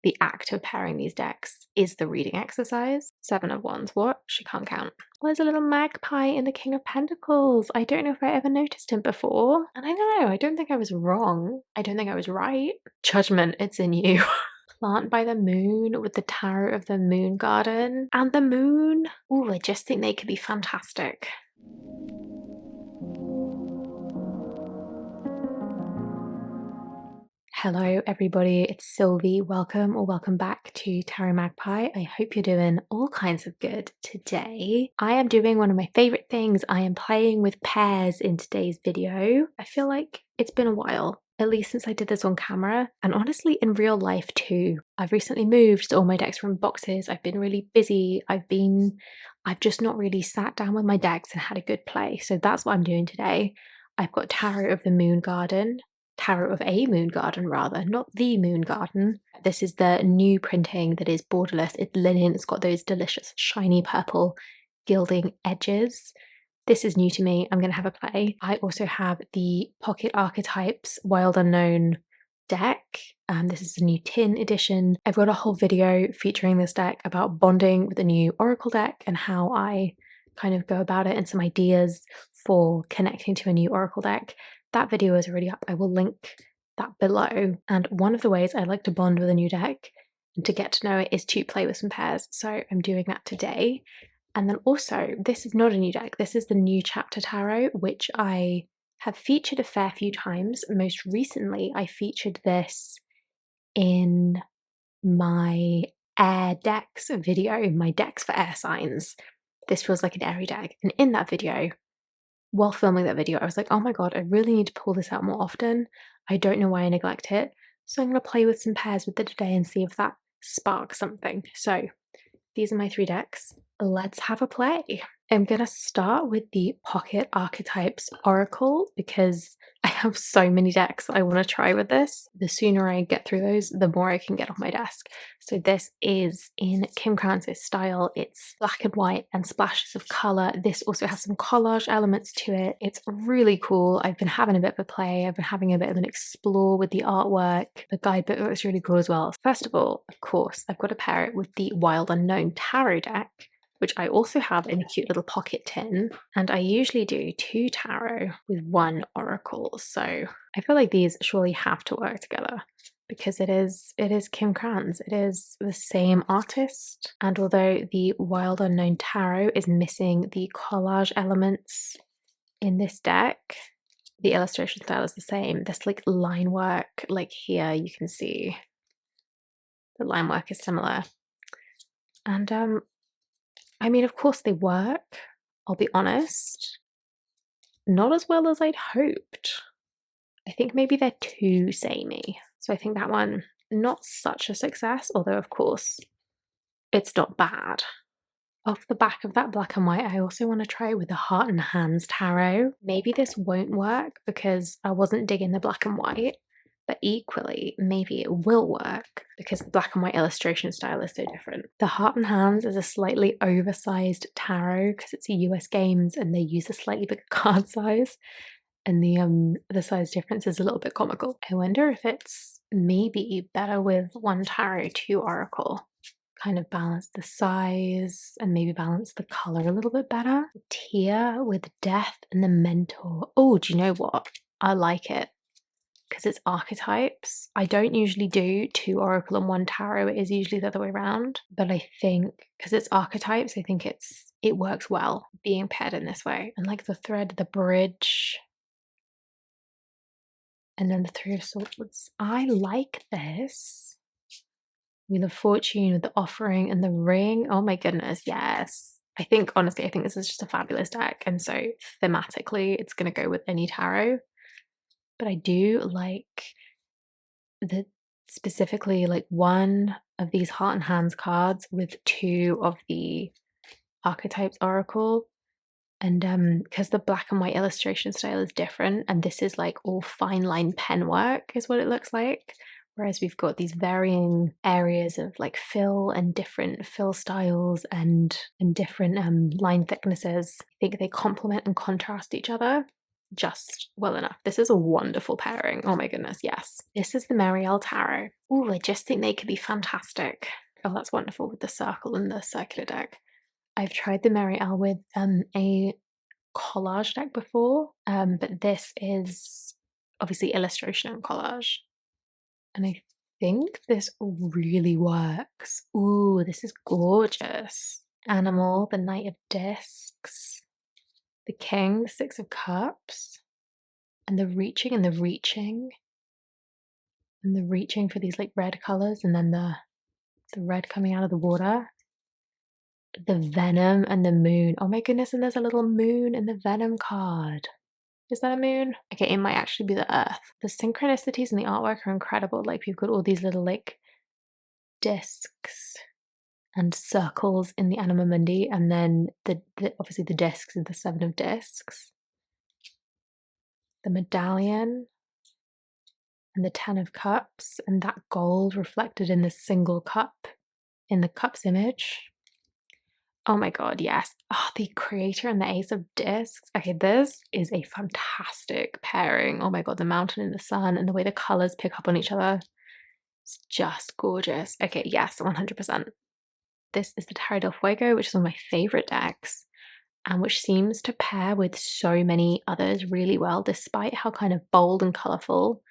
the act of pairing these decks is the reading exercise. 7 of Wands. What? She can't count. Well, there's a little magpie in the King of Pentacles. I don't know if I ever noticed him before. And I don't know, I don't think I was wrong. I don't think I was right. Judgment, it's in you. Plant by the Moon with the Tarot of the Moon Garden. And the Moon. Ooh, I just think they could be fantastic. Hello everybody, it's Sylvie. Welcome or welcome back to Tarot Magpie. I hope you're doing all kinds of good today. I am doing one of my favorite things. I am playing with pairs in today's video. I feel like it's been a while, at least since I did this on camera, and honestly in real life too. I've recently moved, so all my decks are in boxes. I've been really busy. I've just not really sat down with my decks and had a good play. So that's what I'm doing today. I've got Tarot of the Moon Garden. Tarot of a Moon Garden rather, not the Moon Garden. This is the new printing that is borderless. It's linen, it's got those delicious shiny purple gilding edges. This is new to me. I'm going to have a play. I also have the Pocket Archetypes Wild Unknown deck. This is the new tin edition. I've got a whole video featuring this deck about bonding with the new Oracle deck and how I kind of go about it and some ideas for connecting to a new Oracle deck. That video is already up. I will link that below. And one of the ways I like to bond with a new deck and to get to know it is to play with some pairs. So I'm doing that today. And then also, this is not a new deck. This is the New Chapter Tarot, which I have featured a fair few times. Most recently, I featured this in my air decks video, my decks for air signs. This feels like an airy deck. And in that video, while filming that video, I was like, oh my god, I really need to pull this out more often. I don't know why I neglect it. So I'm going to play with some pairs with it today and see if that sparks something. So these are my 3 decks. Let's have a play. I'm going to start with the Pocket Archetypes Oracle because I have so many decks I want to try with this. The sooner I get through those, the more I can get off my desk. So this is in Kim Kranz's style. It's black and white and splashes of color. This also has some collage elements to it. It's really cool. I've been having a bit of a play. I've been having a bit of an explore with the artwork. The guidebook looks really cool as well. First of all, of course, I've got to pair it with the Wild Unknown Tarot deck, which I also have in a cute little pocket tin. And I usually do 2 tarot with 1 oracle. So I feel like these surely have to work together because it is Kim Kranz. It is the same artist. And although the Wild Unknown Tarot is missing the collage elements in this deck, the illustration style is the same. This like line work, like here you can see the line work is similar. And I mean, of course they work, I'll be honest. Not as well as I'd hoped. I think maybe they're too samey. So I think that one, not such a success, although of course, it's not bad. Off the back of that black and white, I also want to try with the Heart and Hands Tarot. Maybe this won't work because I wasn't digging the black and white. But equally, maybe it will work because the black and white illustration style is so different. The Heart and Hands is a slightly oversized tarot because it's a US Games and they use a slightly bigger card size, and the size difference is a little bit comical. I wonder if it's maybe better with 1 tarot, 2 oracle. Kind of balance the size and maybe balance the color a little bit better. Tear with Death and the Mentor. Oh, do you know what? I like it. Because it's archetypes. I don't usually do 2 oracle and 1 tarot. It is usually the other way around. But I think because it's archetypes, I think it works well being paired in this way. And like the thread, the bridge, and then the 3 of Swords. I like this. Wheel of Fortune with the Offering and the Ring. Oh my goodness, yes. Honestly, I think this is just a fabulous deck. And so thematically, it's going to go with any tarot. But I do like the specifically like 1 of these Heart and Hands cards with 2 of the Archetypes Oracle. And because the black and white illustration style is different, and this is like all fine line pen work is what it looks like. Whereas we've got these varying areas of like fill and different fill styles and different line thicknesses. I think they complement and contrast each other. just well enough. This is a wonderful pairing. Oh my goodness, yes. This is the Marielle Tarot. Oh, I just think they could be fantastic. Oh, that's wonderful with the circle and the circular deck. I've tried the Marielle with a collage deck before, but this is obviously illustration and collage. And I think this really works. Ooh, this is gorgeous. Animal, the Knight of Discs, the King, the Six of Cups, and the reaching and the reaching. And the reaching for these like red colors, and then the red coming out of the water. The venom and the moon. Oh my goodness, and there's a little moon in the venom card. Is that a moon? Okay, it might actually be the earth. The synchronicities in the artwork are incredible. Like, you've got all these little like discs and circles in the Anima Mundi, and then the obviously the discs is the Seven of Discs. The medallion and the Ten of Cups, and that gold reflected in the single cup in the cups image. Oh my god, yes. Oh, the Creator and the Ace of Discs. Okay, this is a fantastic pairing. Oh my god, the mountain and the sun and the way the colors pick up on each other. It's just gorgeous. Okay, yes, 100%. This is the Tarot del Fuego, which is one of my favorite decks, and which seems to pair with so many others really well, despite how kind of bold and colorful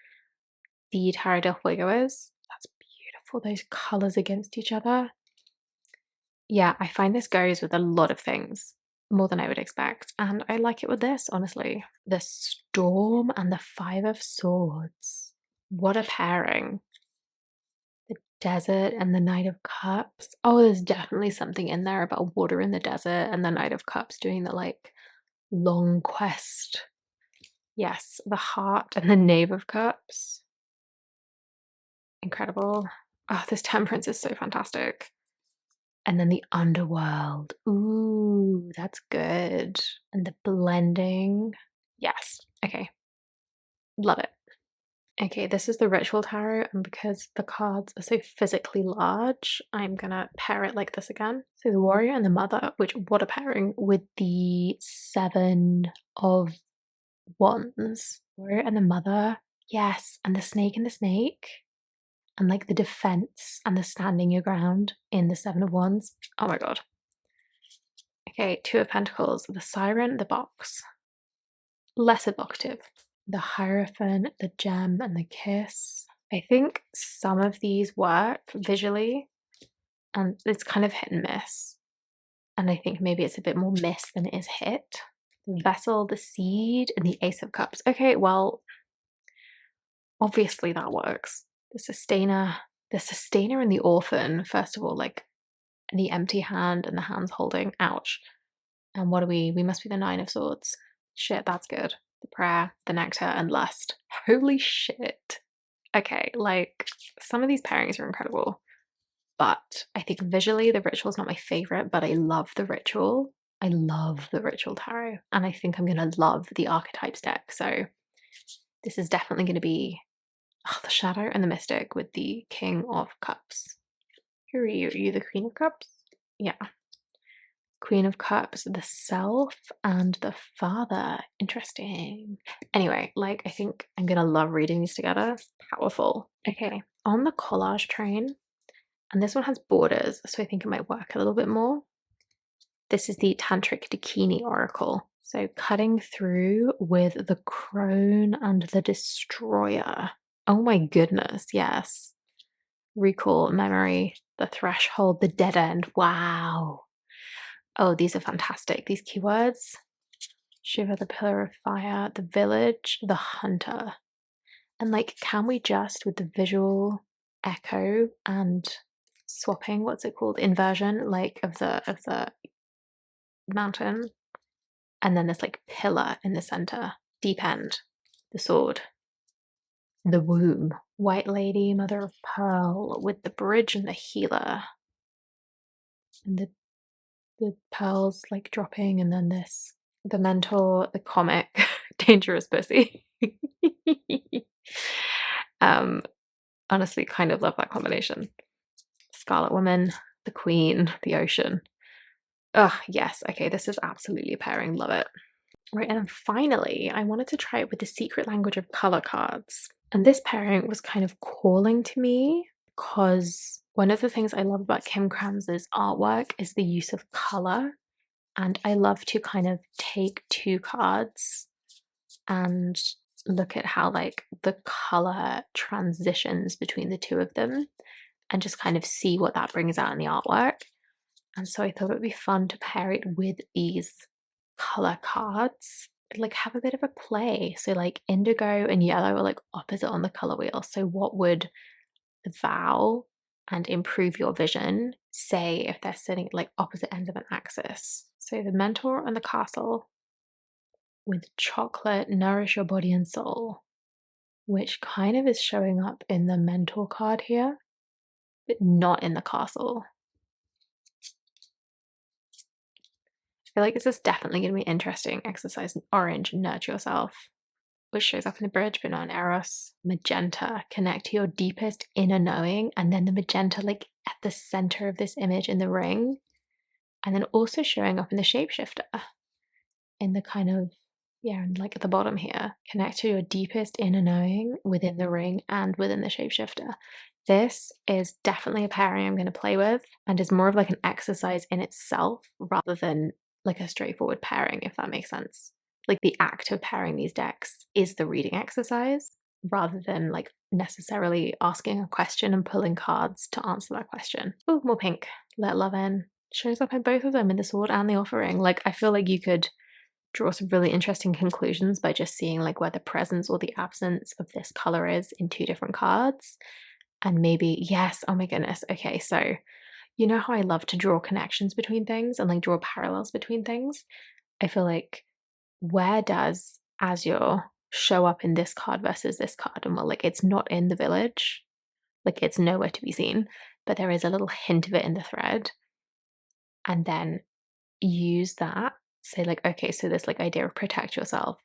the Tarot del Fuego is. That's beautiful, those colors against each other. Yeah, I find this goes with a lot of things, more than I would expect, and I like it with this, honestly. The Storm and the Five of Swords. What a pairing. The Desert and the Knight of Cups. Oh, there's definitely something in there about water in the desert and the Knight of Cups doing the, like, long quest. Yes, the Heart and the Knave of Cups. Incredible. Oh, this Temperance is so fantastic. And then the underworld. Ooh, that's good. And the blending. Yes. Okay. Love it. Okay, this is the Ritual Tarot, and because the cards are so physically large, I'm gonna pair it like this again. So the Warrior and the Mother, which what a pairing with the Seven of Wands. Warrior and the Mother. Yes, and the Snake and the Snake. And like the defense and the standing your ground in the Seven of Wands. Oh my god. Okay, Two of Pentacles, the Siren, the Box. Less evocative. The Hierophant, the Gem, and the Kiss. I think some of these work visually, and it's kind of hit and miss. And I think maybe it's a bit more miss than it is hit. The Vessel, the Seed, and the Ace of Cups. Okay, well, obviously that works. The Sustainer and the Orphan, first of all, like the empty hand and the hands holding, ouch. And what are we? We must be the Nine of Swords. Shit, that's good. The Prayer, the Nectar, and Lust. Holy shit. Okay, like, some of these pairings are incredible. But I think visually the Ritual is not my favorite, but I love the Ritual. I love the Ritual Tarot. And I think I'm going to love the Archetypes deck. So this is definitely going to be the Shadow and the Mystic with the King of Cups. Who are you? Are you the Queen of Cups? Yeah. Queen of Cups, the Self, and the Father. Interesting. Anyway, like, I think I'm gonna love reading these together. Powerful. Okay, on the collage train, and this one has borders, so I think it might work a little bit more. This is the Tantric Dakini Oracle. So cutting through with the Crone and the Destroyer. Oh my goodness, yes. Recall, memory, the threshold, the dead end. Wow. Oh, these are fantastic. These keywords. Shiva, the Pillar of Fire, the Village, the Hunter. And like, can we just, with the visual echo and swapping, what's it called? Inversion, like of the mountain. And then this like pillar in the center. Deep end. The sword. The womb. White Lady, Mother of Pearl, with the bridge and the healer. And the pearls like dropping, and then this. The Mentor, the comic, Dangerous Pussy. Honestly, kind of love that combination. Scarlet Woman, the Queen, the Ocean. Oh, yes. Okay, this is absolutely a pairing. Love it. Right, and then finally, I wanted to try it with the secret language of color cards. And this pairing was kind of calling to me because one of the things I love about Kim Krams's artwork is the use of color. And I love to kind of take two cards and look at how like the color transitions between the two of them and just kind of see what that brings out in the artwork. And so I thought it would be fun to pair it with these color cards, like have a bit of a play. So like indigo and yellow are like opposite on the color wheel. So what would the vow and improve your vision say if they're sitting at like opposite ends of an axis? So the mentor and the castle with chocolate, nourish your body and soul, which kind of is showing up in the mentor card here, but not in the castle. I feel like this is definitely going to be interesting. Exercise orange, nurture yourself, which shows up in the bridge, but not in Eros. Magenta, connect to your deepest inner knowing. And then the magenta, like at the center of this image in the ring. And then also showing up in the shapeshifter in the kind of, yeah, like at the bottom here. Connect to your deepest inner knowing within the ring and within the shapeshifter. This is definitely a pairing I'm going to play with and is more of like an exercise in itself rather than like a straightforward pairing, if that makes sense. Like the act of pairing these decks is the reading exercise rather than like necessarily asking a question and pulling cards to answer that question. Oh, more pink. Let love in. Shows up in both of them, in the sword and the offering. Like I feel like you could draw some really interesting conclusions by just seeing like where the presence or the absence of this color is in two different cards. And maybe, yes, oh my goodness. Okay, so you know how I love to draw connections between things and like draw parallels between things? I feel like where does Azure show up in this card versus this card? And well, like it's not in the village, like it's nowhere to be seen, but there is a little hint of it in the thread. And then use that, say like, okay, so this like idea of protect yourself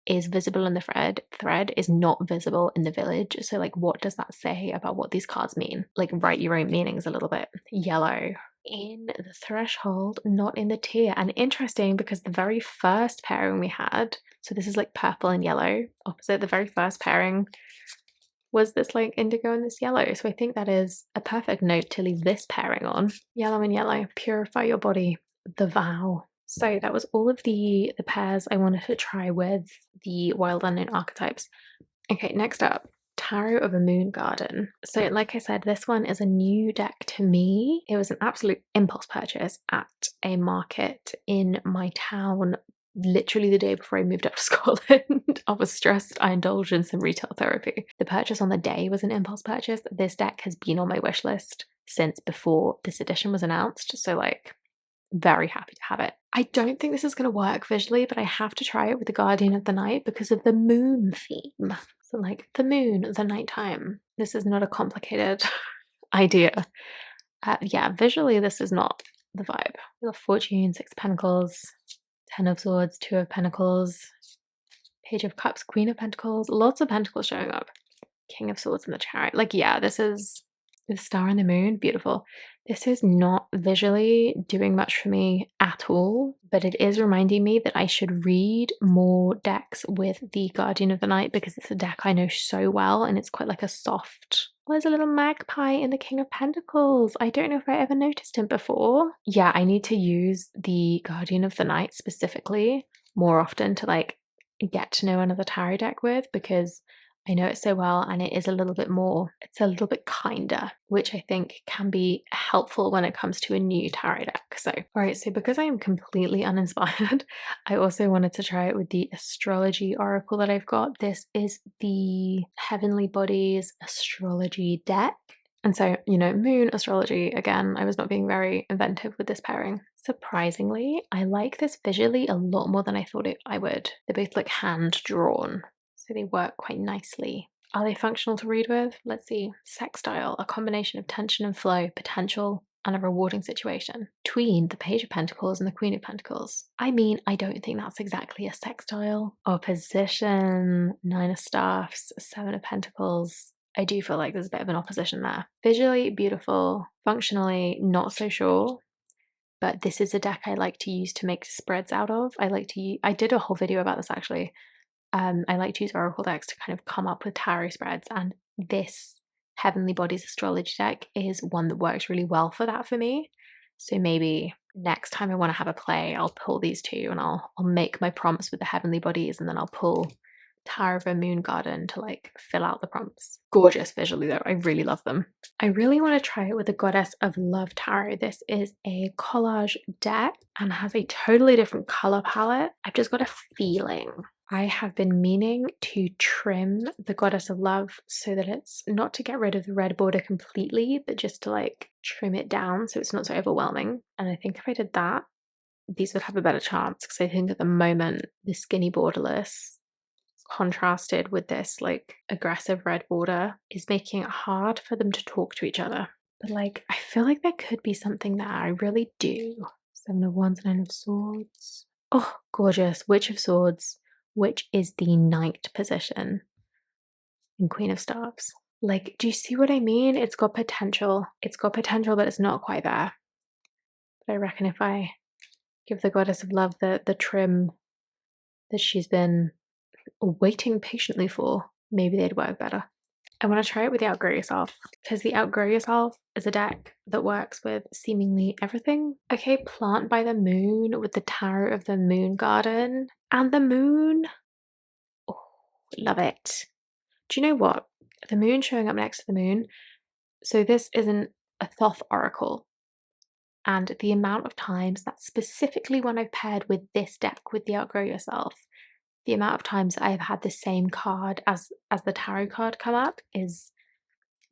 is visible in the thread is not visible in the village. So like what does that say about what these cards mean? Like write your own meanings a little bit. Yellow in the threshold, not in the tier. And interesting because the very first pairing we had, so this is like purple and yellow opposite, the very first pairing was this like indigo and this yellow. So I think that is a perfect note to leave this pairing on. Yellow and yellow, purify your body, the vow. So that was all of the pairs I wanted to try with the Wild Unknown Archetypes. Okay, next up, Tarot of a Moon Garden. So like I said, this one is a new deck to me. It was an absolute impulse purchase at a market in my town literally the day before I moved up to Scotland. I was stressed. I indulged in some retail therapy. The purchase on the day was an impulse purchase. This deck has been on my wish list since before this edition was announced. So like very happy to have it. I don't think this is going to work visually, but I have to try it with the Guardian of the Night because of the moon theme. So like the moon, the nighttime. This is not a complicated idea. Yeah, visually this is not the vibe. Wheel of Fortune, Six of Pentacles, Ten of Swords, Two of Pentacles, Page of Cups, Queen of Pentacles, lots of pentacles showing up. King of Swords and the Chariot. Like, yeah, this is the Star and the Moon, beautiful. This is not visually doing much for me at all, but it is reminding me that I should read more decks with the Guardian of the Night because it's a deck I know so well and it's quite like a soft. Well, there's a little magpie in the King of Pentacles. I don't know if I ever noticed him before. Yeah, I need to use the Guardian of the Night specifically more often to like get to know another tarot deck with because I know it so well and it is a little bit more, it's a little bit kinder, which I think can be helpful when it comes to a new tarot deck. So, all right, so because I am completely uninspired, I also wanted to try it with the Astrology Oracle that I've got. This is the Heavenly Bodies Astrology deck. And so, you know, moon astrology, again, I was not being very inventive with this pairing. Surprisingly, I like this visually a lot more than I thought I would. They're both like hand drawn. So they work quite nicely. Are they functional to read with? Let's see. Sextile, a combination of tension and flow, potential, and a rewarding situation. Tween, the Page of Pentacles and the Queen of Pentacles. I mean, I don't think that's exactly a sextile. Opposition, Nine of Staffs, Seven of Pentacles. I do feel like there's a bit of an opposition there. Visually beautiful, functionally not so sure. but this is a deck I like to use to make spreads out of. I did a whole video about this actually. I like to use oracle decks to kind of come up with tarot spreads, and this Heavenly Bodies astrology deck is one that works really well for that for me. So maybe next time I want to have a play, I'll pull these two and I'll make my prompts with the Heavenly Bodies, and then I'll pull Tarot of a Moon Garden to like fill out the prompts. Gorgeous visually though, I really love them. I really want to try it with the Goddess of Love Tarot. This is a collage deck and has a totally different color palette. I've just got a feeling. I have been meaning to trim the Goddess of Love so that it's not to get rid of the red border completely, but just to like trim it down so it's not so overwhelming. And I think if I did that, these would have a better chance, because I think at the moment the skinny borderless contrasted with this like aggressive red border is making it hard for them to talk to each other. But like, I feel like there could be something there. I really do. 7 of Wands, 9 of Swords. Oh, gorgeous. Witch of Swords, which is the 9th position in Queen of Staves. Like, do you see what I mean? It's got potential. It's got potential, but it's not quite there. But I reckon if I give the Goddess of Love the trim that she's been waiting patiently for, maybe they'd work better. I want to try it with the Outgrow Yourself, because the Outgrow Yourself is a deck that works with seemingly everything. Okay, Plant by the Moon with the Tarot of the Moon Garden and the moon. Oh, love it. Do you know what? The moon showing up next to the moon. So this isn't a Thoth oracle. And the amount of times that specifically when I've paired with this deck with the Outgrow Yourself, the amount of times I've had the same card as the tarot card come up is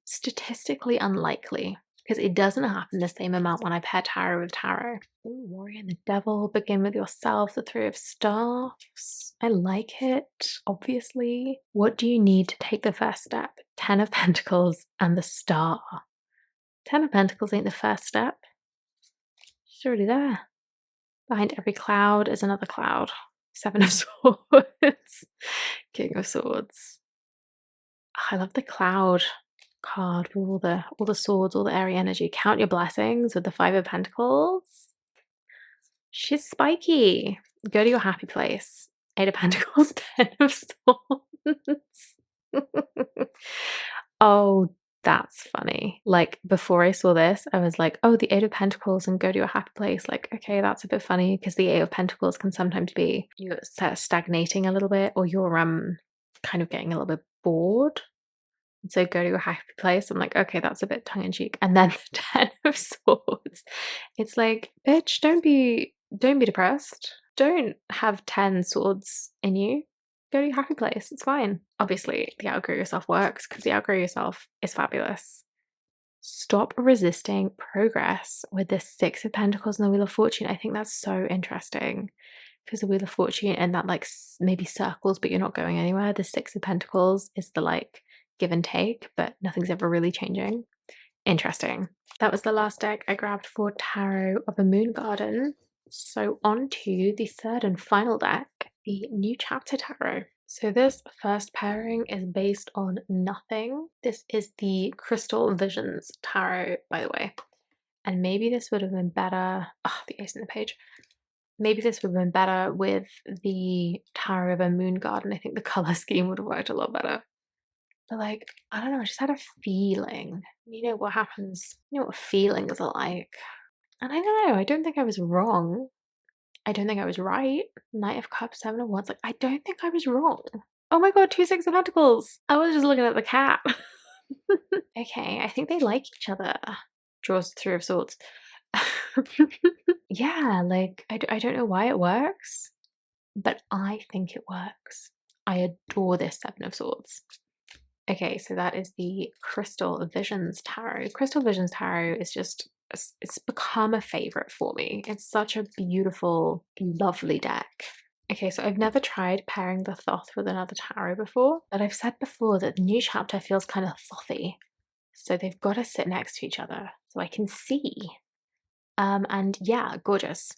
statistically unlikely, because it doesn't happen the same amount when I pair tarot with tarot. Ooh, Warrior and the Devil, begin with yourself, the 3 of Staffs. I like it, obviously. What do you need to take the first step? 10 of Pentacles and the Star. 10 of Pentacles ain't the first step. She's already there. Behind every cloud is another cloud. 7 of Swords. King of Swords. I love the cloud card with all the swords, all the airy energy. Count your blessings with the 5 of Pentacles. She's spiky. Go to your happy place. 8 of Pentacles, 10 of Swords. Oh, that's funny. Like, before I saw this, I was like, oh, the 8 of Pentacles and go to your happy place. Like, okay, that's a bit funny, because the 8 of Pentacles can sometimes be you're stagnating a little bit, or you're kind of getting a little bit bored. So go to your happy place. I'm like, okay, that's a bit tongue-in-cheek. And then the 10 of Swords. It's like, bitch, don't be depressed. Don't have 10 swords in you. Go to your happy place. It's fine. Obviously, the Outgrow Yourself works, because the Outgrow Yourself is fabulous. Stop resisting progress with the 6 of Pentacles and the Wheel of Fortune. I think that's so interesting, because the Wheel of Fortune and that like maybe circles, but you're not going anywhere. The 6 of Pentacles is the like give and take, but nothing's ever really changing. Interesting. That was the last deck I grabbed for Tarot of a Moon Garden. So on to the third and final deck, the New Chapter Tarot. So this first pairing is based on nothing. This is the Crystal Visions Tarot, by the way. And maybe this would have been better. Oh, the ace in the page. Maybe this would have been better with the Tarot of a Moon Garden. I think the color scheme would have worked a lot better. But like, I don't know, I just had a feeling. You know what happens? You know what feelings are like. And I don't know, I don't think I was wrong. I don't think I was right. Knight of Cups, 7 of Wands. Like, I don't think I was wrong. Oh my god, 2 6 of Pentacles. I was just looking at the cat. Okay, I think they like each other. Draws 3 of Swords. Yeah, like, I don't know why it works, but I think it works. I adore this 7 of Swords. Okay, so that is the Crystal Visions Tarot. Crystal Visions Tarot is just, it's become a favorite for me. It's such a beautiful, lovely deck. Okay, so I've never tried pairing the Thoth with another tarot before, but I've said before that the New Chapter feels kind of Thothy. So they've got to sit next to each other so I can see. And yeah, gorgeous.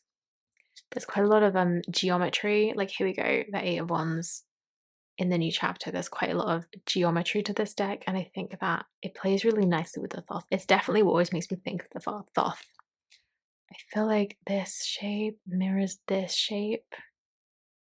There's quite a lot of geometry. Like, here we go, the 8 of Wands. In the New Chapter, there's quite a lot of geometry to this deck, and I think that it plays really nicely with the Thoth. It's definitely what always makes me think of the Thoth. I feel like this shape mirrors this shape.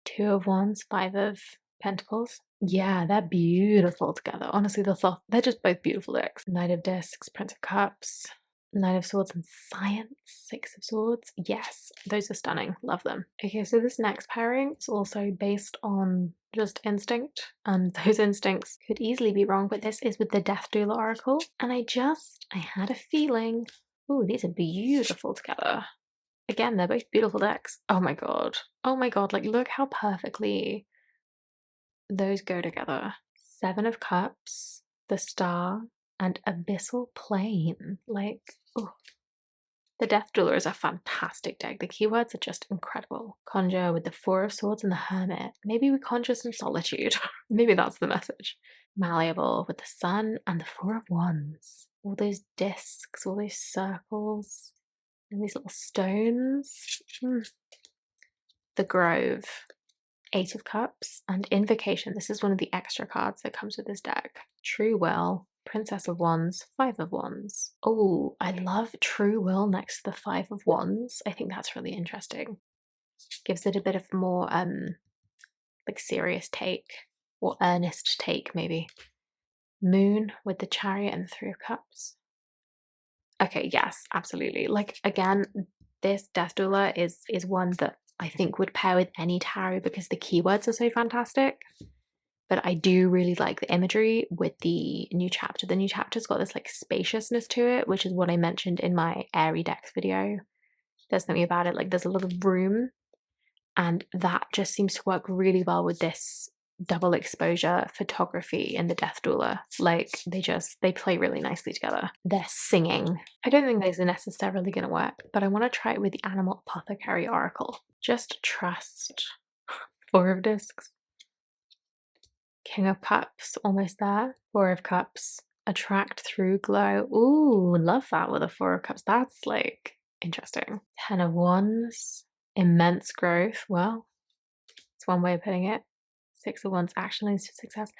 Two of Wands, Five of Pentacles. Yeah, they're beautiful together. Honestly, they're just both beautiful decks. Knight of Discs, Prince of Cups, Knight of Swords and Science, Six of Swords. Yes, those are stunning. Love them. Okay, so this next pairing is also based on just instinct, and those instincts could easily be wrong, but this is with the Death Doula Oracle, and I had a feeling. Ooh, these are beautiful together. Again, they're both beautiful decks. Oh my god. Oh my god, like look how perfectly those go together. Seven of Cups, the Star, and Abyssal Plane. Like, oh. The Death Doula is a fantastic deck. The keywords are just incredible. Conjure with the Four of Swords and the Hermit. Maybe we conjure some solitude. Maybe that's the message. Malleable with the Sun and the Four of Wands. All those discs, all those circles, and these little stones. The Grove. Eight of Cups and Invocation. This is one of the extra cards that comes with this deck. True Will, Princess of Wands, Five of Wands. Oh, I love True Will next to the Five of Wands. I think that's really interesting. Gives it a bit of more like serious take or earnest take maybe. Moon with the Chariot and the Three of Cups. Okay, yes, absolutely. Like again, this Death Doula is one that I think would pair with any tarot because the keywords are so fantastic. But I do really like the imagery with the new chapter. The new chapter's got this like spaciousness to it, which is what I mentioned in my airy decks video. There's something about it, like there's a lot of room, and that just seems to work really well with this double exposure photography in the Death Doula. Like they play really nicely together. They're singing. I don't think those are necessarily going to work, but I want to try it with the Animal Apothecary Oracle. Just trust. Four of Discs. King of Cups, almost there. Four of Cups. Attract through glow. Ooh, love that with a Four of Cups. That's like interesting. Ten of Wands. Immense growth. Well, it's one way of putting it. Six of Wands. Action leads to success.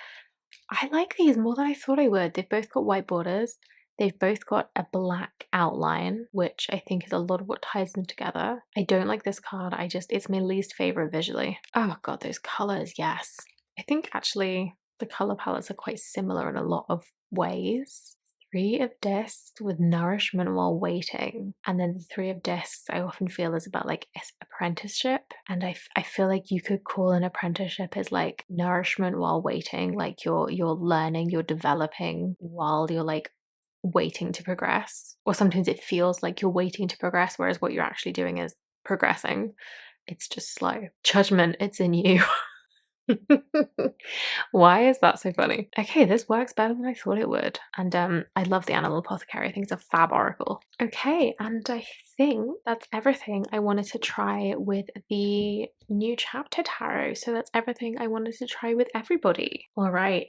I like these more than I thought I would. They've both got white borders. They've both got a black outline, which I think is a lot of what ties them together. I don't like this card. It's my least favorite visually. Oh god, those colors, yes. I think actually the color palettes are quite similar in a lot of ways. Three of Discs with nourishment while waiting. And then the Three of Discs I often feel is about like apprenticeship. And I feel like you could call an apprenticeship as like nourishment while waiting. Like you're learning, you're developing while you're like waiting to progress. Or sometimes it feels like you're waiting to progress, whereas what you're actually doing is progressing. It's just slow. Judgment, it's in you. Why is that so funny? Okay, this works better than I thought it would. And I love the Animal Apothecary. I think it's a fab oracle. Okay, and I think that's everything I wanted to try with the new chapter tarot. So that's everything I wanted to try with everybody. All right,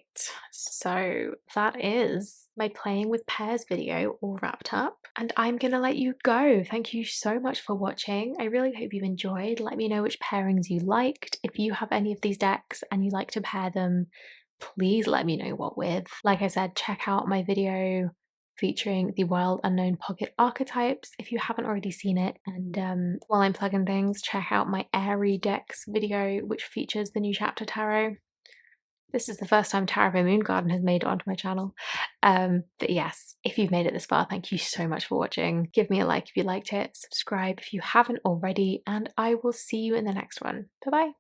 so that is my playing with pairs video all wrapped up, and I'm gonna let you go. Thank you so much for watching. I really hope you enjoyed. Let me know which pairings you liked. If you have any of these decks and you like to pair them, please let me know what with. Like I said, check out my video featuring the Wild Unknown Pocket Archetypes if you haven't already seen it. And while I'm plugging things, check out my Airy Decks video, which features the new chapter tarot. This is the first time Tarot of a Moon Garden has made it onto my channel. But yes, if you've made it this far, thank you so much for watching. Give me a like if you liked it, subscribe if you haven't already, and I will see you in the next one. Bye bye.